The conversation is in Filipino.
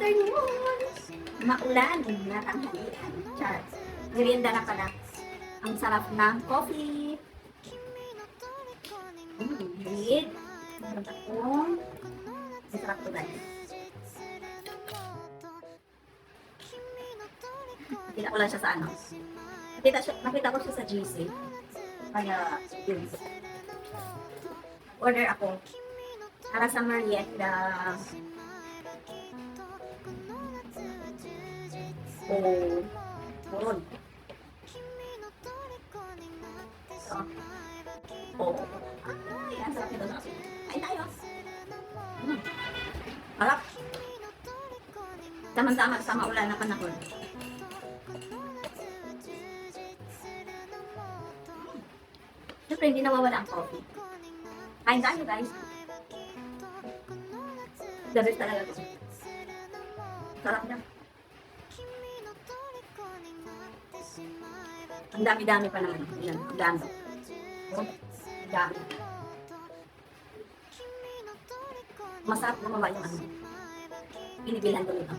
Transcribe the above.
afternoon! Maulan na tanghalian. Char. Merienda na pala. Ang sarap ng coffee. Great. Meron akong ang sarap to guys. Nakita ko lang siya sa ano. Nakita ko siya sa GC. Kaya, yun. Order ako. Para sa merienda. Oh, meron. So, oh. Ay, ang sarap nito. Kain tayo. Harap. Tama-tama sa maulan na panahon. Siyempre, hindi nawawala ang coffee. Kain tayo, guys. The best talaga ito. Sarap niya. Ang dami-dami pa naman. Yan, ang dami. Oh, ang dami. Masarap gumawa yung ano. Pinipilan ko nito.